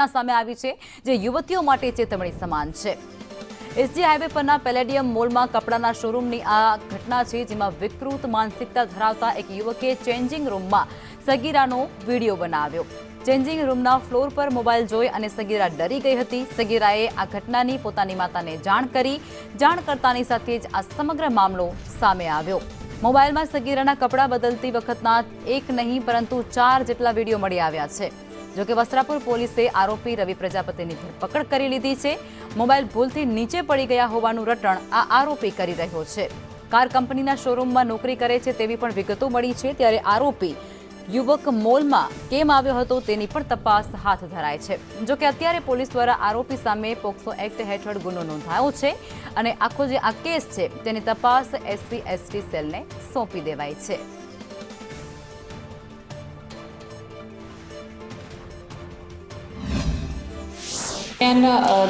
ઘટના સામે આવી છે જે યુવતીઓ માટે ચેતવણી સમાન છે। એસજી હાઈવે પરના પેલેડિયમ મોલમાં કપડાના શોરૂમની આ ઘટના છે, જેમાં વિકૃત માનસિકતા ધરાવતા એક યુવકે ચેન્જિંગ રૂમમાં સગીરાનો વિડીયો બનાવ્યો। ચેન્જિંગ રૂમના ફ્લોર પર મોબાઈલ જોઈ અને સગીરા ડરી ગઈ હતી। સગીરાએ આ ઘટનાની પોતાની માતાને જાણ કરી। જાણ કરતાની સાથે જ આ સમગ્ર મામલો સામે આવ્યો। મોબાઈલમાં સગીરાના કપડાં બદલતી વખતના એક નહીં પરંતુ 4 જેટલા વિડીયો મળી આવ્યા છે। જોકે વસ્ત્રાપુર પોલીસે આરોપી રવિ પ્રજાપતિની ધરપકડ કરી લીધી છે। મોબાઈલ ભૂલથી નીચે પડી ગયા હોવાનું રટણ આ આરોપી કરી રહ્યો છે। કાર કંપનીના શોરૂમમાં નોકરી કરે છે તેવી પણ વિગતો મળી છે। ત્યારે આરોપી યુવક મોલમાં કેમ આવ્યો હતો તેની પણ તપાસ હાથ ધરાય છે। જોકે અત્યારે પોલીસ દ્વારા આરોપી સામે પોક્સો એક્ટ હેઠળ ગુનો નોંધાયો છે અને આખો જે આ કેસ છે તેની તપાસ SC/ST સેલને સોંપી દેવાઈ છે।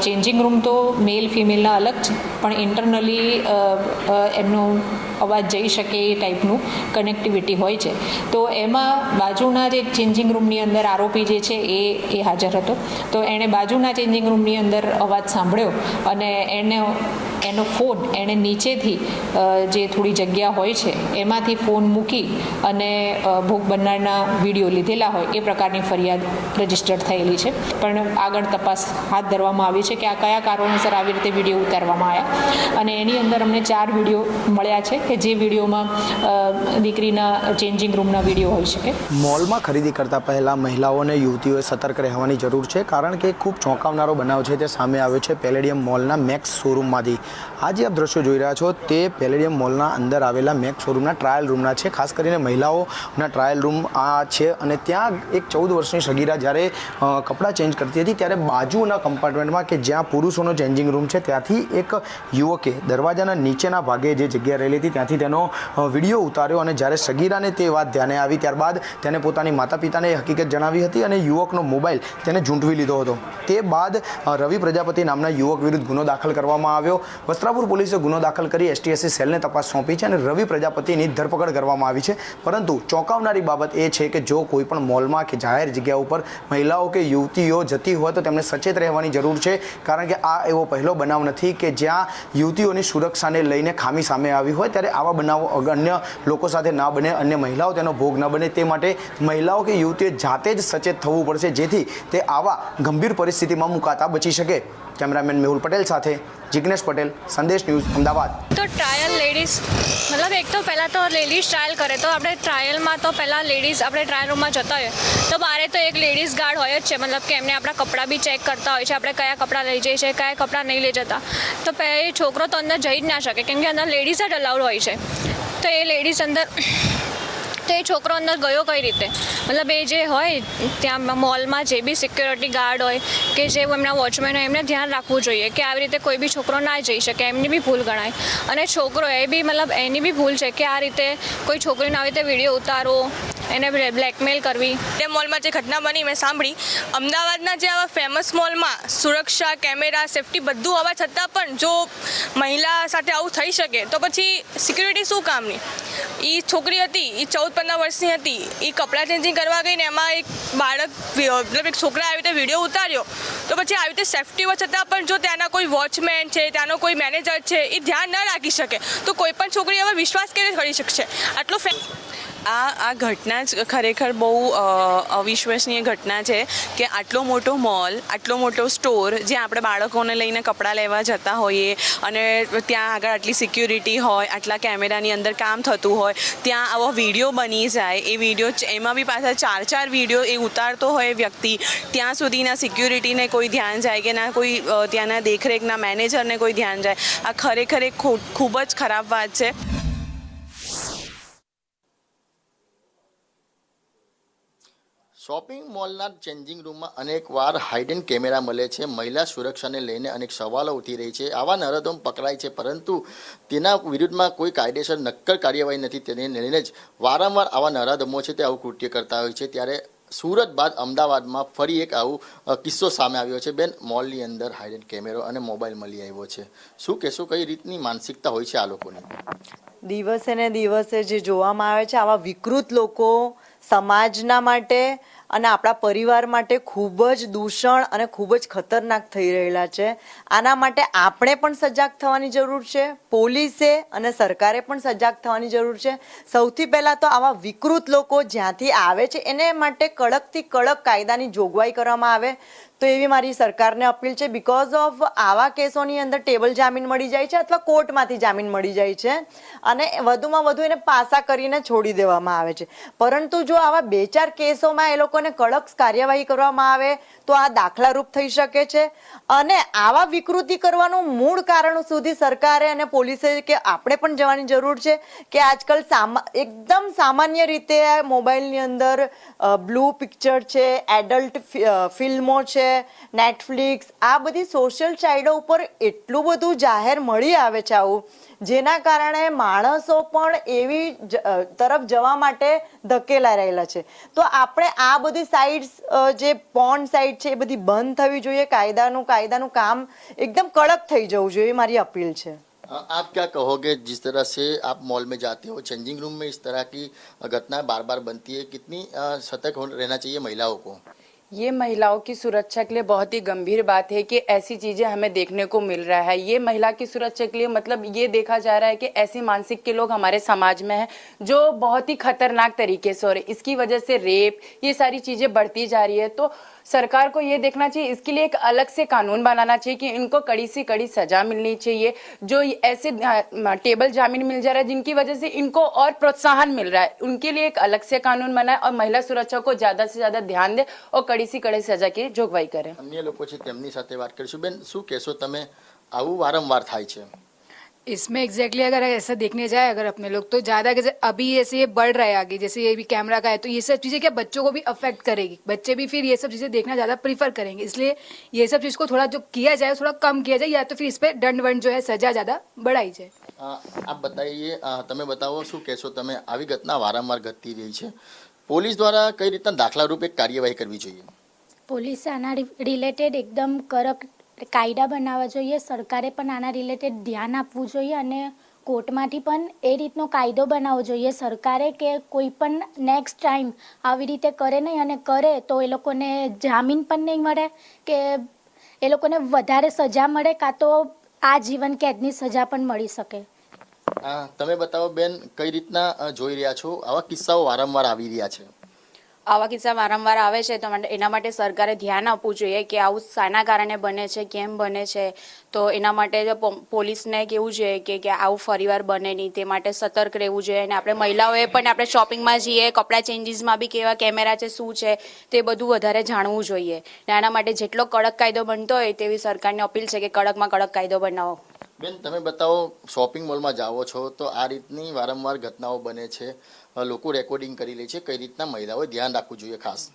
ચેન્જિંગ રૂમ તો મેલ ફિમેલના અલગ છે, પણ ઇન્ટરનલી એમનો અવાજ જઈ શકે એ ટાઈપનું કનેક્ટિવિટી હોય છે। તો એમાં બાજુના જે ચેન્જિંગ રૂમની અંદર આરોપી જે છે એ હાજર હતો। તો એણે બાજુના ચેન્જિંગ રૂમની અંદર અવાજ સાંભળ્યો અને એનો ફોન એણે નીચેથી જે થોડી જગ્યા હોય છે એમાંથી ફોન મૂકી અને ભોગ બનનારના વિડીયો લીધેલા હોય એ પ્રકારની ફરિયાદ રજીસ્ટર્ડ થયેલી છે। પણ આગળ તપાસ હાથ ધરવામાં આવી છે કે આ કયા કારણોસર આવી રીતે વિડીયો ઉતારવામાં આવ્યા, અને એની અંદર અમને 4 વિડીયો મળ્યા છે કે જે વિડીયોમાં દીકરીના ચેન્જિંગ રૂમના વિડીયો હોઈ શકે। મોલમાં ખરીદી કરતા પહેલા મહિલાઓ અને યુવતીઓએ સતર્ક રહેવાની જરૂર છે, કારણ કે ખૂબ ચોંકાવનારો બનાવ છે તે સામે આવ્યો છે પેલેડિયમ મોલના મેક્સ શોરૂમમાંથી। આ જે આપ દ્રશ્યો જોઈ રહ્યા છો તે પેલેડિયમ મોલના અંદર આવેલા મેક્સ શોરૂમના ટ્રાયલ રૂમના છે। ખાસ કરીને મહિલાઓના ટ્રાયલ રૂમ આ છે અને ત્યાં એક 14 વર્ષની સગીરા જ્યારે કપડાં ચેન્જ કરતી હતી ત્યારે બાજુના કમ્પાર્ટમેન્ટમાં કે જ્યાં પુરુષોનો ચેન્જિંગ રૂમ છે ત્યાંથી એક યુવકે દરવાજાના નીચેના ભાગે જે જગ્યા રહેલી હતી ત્યાંથી તેનો વિડીયો ઉતાર્યો અને જ્યારે સગીરાને તે વાત ધ્યાને આવી ત્યારબાદ તેને પોતાની માતા પિતાને હકીકત જણાવી હતી અને યુવકનો મોબાઈલ તેને ઝૂંટવી લીધો હતો। તે બાદ રવિ પ્રજાપતિ નામના યુવક વિરુદ્ધ ગુનો દાખલ કરવામાં આવ્યો। વસ્ત્રાપુર પોલીસે ગુનો દાખલ કરી ST/ST સેલને તપાસ સોંપી છે અને રવિ પ્રજાપતિની ધરપકડ કરવામાં આવી છે। પરંતુ ચોંકાવનારી બાબત એ છે કે જો કોઈ પણ મોલમાં કે જાહેર જગ્યા ઉપર મહિલાઓ કે યુવતીઓ જતી હોય તો તેમને સચેત રહેવાની જરૂર છે, કારણ કે આ એવો પહેલો બનાવ નથી કે જ્યાં યુવતીઓની સુરક્ષાને લઈને ખામી સામે આવી હોય। ત્યારે આવા બનાવો અન્ય લોકો સાથે ના બને, અન્ય મહિલાઓ તેનો ભોગ ન બને તે માટે મહિલાઓ કે યુવતીઓએ જાતે જ સચેત થવું પડશે, જેથી તે આવા ગંભીર પરિસ્થિતિમાં મુકાતા બચી શકે। કેમેરામેન મેહુલ પટેલ સાથે જિગ્નેશ પટેલ, સંદેશ ન્યૂઝ, અમદાવાદ। તો ટ્રાયલ લેડીઝ મતલબ એક તો પહેલાં તો લેડીઝ ટ્રાયલ કરે તો આપણે ટ્રાયલમાં તો પહેલાં લેડીઝ આપણે ટ્રાયલ રૂમમાં જતા હોઈએ તો બારે તો એક લેડીઝ ગાર્ડ હોય જ છે, મતલબ કે એમને આપણા કપડાં બી ચેક કરતા હોય છે, આપણે કયા કપડાં લઈ જઈએ છીએ, કયા કપડાં નહીં લઈ જતા। તો એ છોકરો તો અંદર જઈ જ ના શકે કેમ કે અંદર લેડીઝ જ અલાઉડ હોય છે। તો એ લેડીઝ અંદર તો એ છોકરો અંદર ગયો કઈ રીતે, મતલબ એ જે હોય ત્યાં મોલમાં જે બી સિક્યોરિટી ગાર્ડ હોય કે જે એમના વોચમેન હોય એમને ધ્યાન રાખવું જોઈએ કે આવી રીતે કોઈ બી છોકરો ના જઈ શકે, એમની બી ભૂલ ગણાય। અને છોકરો એ બી મતલબ એની બી ભૂલ છે કે આ રીતે કોઈ છોકરીને આવી રીતે વિડીયો ઉતારો, એને બ્લેકમેલ કરવી। તે મોલમાં જે ઘટના બની મેં સાંભળી, અમદાવાદના જે આવા ફેમસ મોલમાં સુરક્ષા, કેમેરા, સેફટી બધું હોવા છતાં પણ જો મહિલા સાથે આવું થઈ શકે તો પછી સિક્યુરિટી શું કામની? એ છોકરી હતી, એ 14-15 વર્ષની હતી, એ કપડાં ચેન્જિંગ કરવા ગઈ ને એમાં એક બાળક મતલબ એક છોકરા આવી રીતે વિડીયો ઉતાર્યો તો પછી આવી રીતે સેફટી હોવા છતાં પણ જો ત્યાંના કોઈ વોચમેન છે, ત્યાંનો કોઈ મેનેજર છે એ ધ્યાન ન રાખી શકે તો કોઈ પણ છોકરી હવે વિશ્વાસ કેવી કરી શકશે? આટલું આ ઘટના જ ખરેખર બહુ અવિશ્વસનીય ઘટના છે કે આટલો મોટો મોલ, આટલો મોટો સ્ટોર જ્યાં આપણે બાળકોને લઈને કપડાં લેવા જતા હોઈએ અને ત્યાં આગળ આટલી સિક્યુરિટી હોય, આટલા કેમેરાની અંદર કામ થતું હોય, ત્યાં આવો વિડીયો બની જાય, એ વિડીયો એમાં બી પાછા 4 વિડીયો એ ઉતારતો હોય વ્યક્તિ, ત્યાં સુધીના સિક્યુરિટીને કોઈ ધ્યાન જાય કે ના કોઈ ત્યાંના દેખરેખના મેનેજરને કોઈ ધ્યાન જાય, આ ખરેખર એક ખૂબ જ ખરાબ વાત છે। શોપિંગ મોલના ચેન્જિંગ રૂમમાં અનેકવાર હાઇડન કેમેરા મળે છે। મહિલા સુરક્ષાને લઈને અનેક સવાલો ઉઠી રહી છે। આવા નરાધમ પકડાય છે પરંતુ તેના વિરુદ્ધમાં કોઈ કાયદેસર નક્કર કાર્યવાહી નથી, તેને લઈને જ વારંવાર આવા નરાધમો છે તે આવું કૃત્ય કરતા હોય છે। ત્યારે સુરત બાદ અમદાવાદમાં ફરી એક આવું કિસ્સો સામે આવ્યો છે। બેન, મોલની અંદર હાઇડન કેમેરો અને મોબાઈલ મળી આવ્યો છે, શું કહેશો? કઈ રીતની માનસિકતા હોય છે આ લોકોની? દિવસે ને દિવસે જે જોવામાં આવે છે આવા વિકૃત લોકો સમાજના માટે અને આપણા પરિવાર માટે ખૂબ જ દૂષણ અને ખૂબ જ ખતરનાક થઈ રહેલા છે. આના માટે આપણે પણ સજાગ થવાની જરૂર છે, પોલીસે અને સરકારે પણ સજાગ થવાની જરૂર છે. સૌથી પહેલાં તો આવા વિકૃત લોકો જ્યાંથી આવે છે એને માટે કડકથી કડક કાયદાની જોગવાઈ કરવામાં આવે તો એવી મારી સરકારને અપીલ છે. બિકોઝ ઓફ આવા કેસોની અંદર ટેબલ જામીન મળી જાય છે અથવા કોર્ટમાંથી જામીન મળી જાય છે અને વધુમાં વધુ એને પાસા કરીને છોડી દેવામાં આવે છે. પરંતુ જો આવા 2-4 કેસોમાં એ લોકોને કડક કાર્યવાહી કરવામાં આવે તો આ દાખલારૂપ થઈ શકે છે. અને આવા વિકૃતિ કરવાનું મૂળ કારણ સુધી સરકારે અને પોલીસે કે આપણે પણ જવાની જરૂર છે કે આજકાલ એકદમ સામાન્ય રીતે મોબાઈલની અંદર બ્લુ પિક્ચર છે, એડલ્ટ ફિલ્મો છે, નેટફ્લિક્સ, આ બધી સોશિયલ સાઇટો ઉપર એટલું બધું જાહેર મળી આવે છે આવું, જેના કારણે માણસો પણ એવી તરફ જવા માટે ધકેલા રહેલા છે. તો આપણે આ બધી સાઇટ્સ જે પોર્ન સાઇટ છે એ બધી બંધ થવી જોઈએ. કાયદાનું કામ એકદમ કડક થઈ જવું જોઈએ, મારી અપીલ છે. आप क्या कहोगे जिस तरह से आप मॉल में जाते हो, चेंजिंग रूम में इस तरह की घटना बार बार बनती है, कितनी सतर्क रहना चाहिए महिलाओं को? ये महिलाओं की सुरक्षा के लिए बहुत ही गंभीर बात है कि ऐसी चीज़ें हमें देखने को मिल रहा है. ये महिला की सुरक्षा के लिए मतलब ये देखा जा रहा है कि ऐसी मानसिक के लोग हमारे समाज में हैं जो बहुत ही खतरनाक तरीके से हो रहे. इसकी वजह से रेप ये सारी चीज़ें बढ़ती जा रही है. तो सरकार को ये देखना चाहिए, इसके लिए एक अलग से कानून बनाना चाहिए कि इनको कड़ी से कड़ी सजा मिलनी चाहिए. जो ऐसे टेबल जामीन मिल जा रहा है जिनकी वजह से इनको और प्रोत्साहन मिल रहा है, उनके लिए एक अलग से कानून बनाए और महिला सुरक्षा को ज़्यादा से ज़्यादा ध्यान दे और कड़ी से कड़ी सजा की જોગવાઈ કરે. અન્ય લોકો છે તેમની સાથે વાત કરીશું. બેન, શું કહેશો તમે? આવું વારંવાર થાય છે. इसमें एग्जैक्टली अगर ऐसा देखने जाए अगर अपने लोग तो ज़्यादा अभी ऐसे ये बढ़ रहा है आगे, जैसे ये भी कैमरा का है तो ये सब चीज़ें क्या बच्चों को भी अफेक्ट करेगी. बच्चे भी फिर ये सब चीज़ें देखना ज़्यादा प्रीफर करेंगे. इसलिए ये सब चीज़ को थोड़ा जो किया जाए थोड़ा कम किया जाए, या तो फिर इस पर दंड वंड जो है सजा ज़्यादा बढ़ाई जाए. આપ બતાવીએ, તમે બતાવો શું કહેશો તમે? આવી ઘટના વારંવાર ઘટતી રહી છે, પોલીસ દ્વારા કઈ રીતના દાખલારૂપ એક કાર્યવાહી કરવી જોઈએ? પોલીસે આના રિલેટેડ એકદમ કડક કાયદા બનાવવા જોઈએ. સરકારે પણ આના રિલેટેડ ધ્યાન આપવું જોઈએ અને કોર્ટમાંથી પણ એ રીતનો કાયદો બનાવવો જોઈએ સરકારે કે કોઈ પણ નેક્સ્ટ ટાઈમ આવી રીતે કરે નહીં, અને કરે તો એ લોકોને જામીન પણ નહીં મળે કે એ લોકોને વધારે સજા મળે, કાં તો આજીવન કેદની સજા પણ મળી શકે. તમે બતાવો બેન, કઈ રીતના જોઈ રહ્યા છો? આવા કિસ્સાઓ વારંવાર આવી રહ્યા છે. આવા કિસ્સા વારંવાર આવે છે તો એના માટે સરકારે ધ્યાન આપવું જોઈએ કે આવું શાના કારણે બને છે, કેમ બને છે. તો એના માટે પોલીસને કહેવું જોઈએ કે આવું ફરીવાર બને નહીં, તે માટે સતર્ક રહેવું જોઈએ. અને આપણે મહિલાઓએ પણ આપણે શોપિંગમાં જઈએ, કપડાં ચેન્જીસમાં બી કેવા કેમેરા છે, શું છે, તે બધું વધારે જાણવું જોઈએ. અને આના માટે જેટલો કડક કાયદો બનતો હોય તેવી સરકારને અપીલ છે કે કડકમાં કડક કાયદો બનાવો. બેન, તમે બતાવો, શોપિંગ મોલમાં જાઓ છો તો આ રીતની વારંવાર ઘટનાઓ બને છે, લોકો રેકોર્ડિંગ કરી લે છે, કઈ રીતના મહિલાઓએ ધ્યાન રાખવું જોઈએ ખાસ?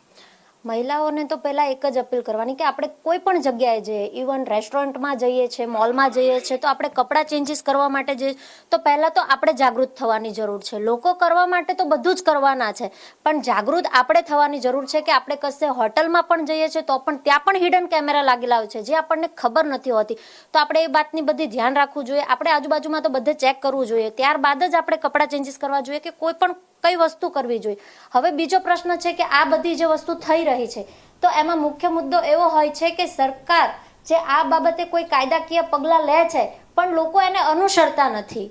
મહિલાઓને તો પહેલાં એક જ અપીલ કરવાની કે આપણે કોઈ પણ જગ્યાએ જઈએ, ઇવન રેસ્ટોરન્ટમાં જઈએ છીએ, મોલમાં જઈએ છીએ, તો આપણે કપડાં ચેન્જીસ કરવા માટે જઈએ તો પહેલાં તો આપણે જાગૃત થવાની જરૂર છે. લોકો કરવા માટે તો બધું જ કરવાના છે, પણ જાગૃત આપણે થવાની જરૂર છે કે આપણે કશે હોટલમાં પણ જઈએ છીએ તો પણ ત્યાં પણ હિડન કેમેરા લાગેલા હોય છે જે આપણને ખબર નથી હોતી. તો આપણે એ વાતની બધી ધ્યાન રાખવું જોઈએ. આપણે આજુબાજુમાં તો બધે ચેક કરવું જોઈએ, ત્યારબાદ જ આપણે કપડાં ચેન્જીસ કરવા જોઈએ કે કોઈ પણ કઈ વસ્તુ કરવી જોઈએ. હવે બીજો પ્રશ્ન છે કે આ બધી જે વસ્તુ થઈ રહી છે તો એમાં મુખ્ય મુદ્દો એવો હોય છે કે સરકાર જે આ બાબતે કોઈ કાયદાકીય પગલાં લે છે પણ લોકો એને અનુસરતા નથી.